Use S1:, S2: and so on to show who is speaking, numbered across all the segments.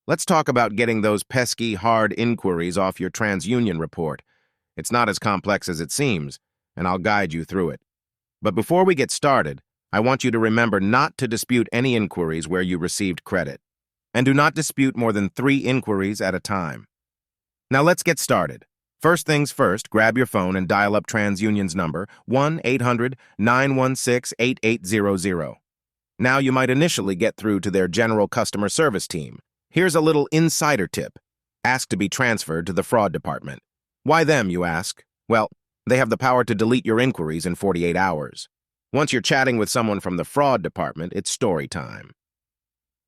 S1: Let's talk about getting those pesky, hard inquiries off your TransUnion report. It's not as complex as it seems, and I'll guide you through it. But before we get started, I want you to remember not to dispute any inquiries where you received credit. And do not dispute more than 3 inquiries at a time. Now let's get started. First things first, grab your phone and dial up TransUnion's number, 1-800-916-8800. Now you might initially get through to their general customer service team. Here's a little insider tip. Ask to be transferred to the fraud department. Why them, you ask? Well, they have the power to delete your inquiries in 48 hours. Once you're chatting with someone from the fraud department, it's story time.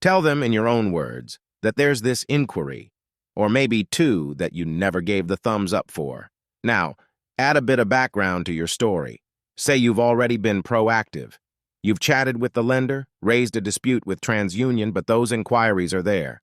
S1: Tell them in your own words that there's this inquiry, or maybe 2 that you never gave the thumbs up for. Now, add a bit of background to your story. Say you've already been proactive. You've chatted with the lender, raised a dispute with TransUnion, but those inquiries are there.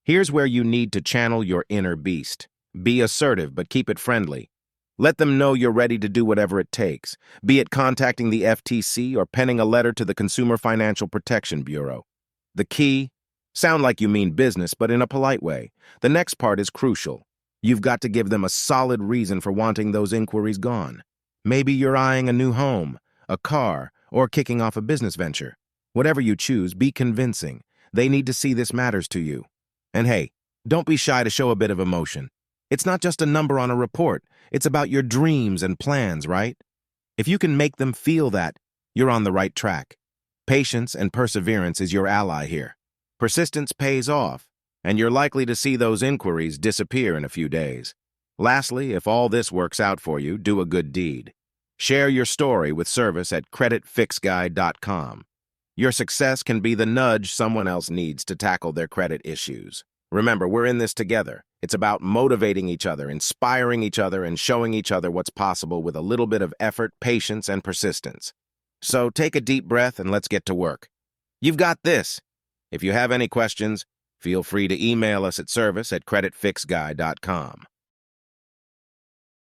S1: Here's where you need to channel your inner beast. Be assertive, but keep it friendly. Let them know you're ready to do whatever it takes, be it contacting the FTC or penning a letter to the Consumer Financial Protection Bureau. The key? Sound like you mean business, but in a polite way. The next part is crucial. You've got to give them a solid reason for wanting those inquiries gone. Maybe you're eyeing a new home, a car, or kicking off a business venture. Whatever you choose, be convincing. They need to see this matters to you. And hey, don't be shy to show a bit of emotion. It's not just a number on a report. It's about your dreams and plans, right? If you can make them feel that, you're on the right track. Patience and perseverance is your ally here. Persistence pays off, and you're likely to see those inquiries disappear in a few days. Lastly, if all this works out for you, do a good deed. Share your story with service at CreditFixGuy.com. Your success can be the nudge someone else needs to tackle their credit issues. Remember, we're in this together. It's about motivating each other, inspiring each other, and showing each other what's possible with a little bit of effort, patience, and persistence. So take a deep breath and let's get to work. You've got this. If you have any questions, feel free to email us at service@CreditFixGuy.com.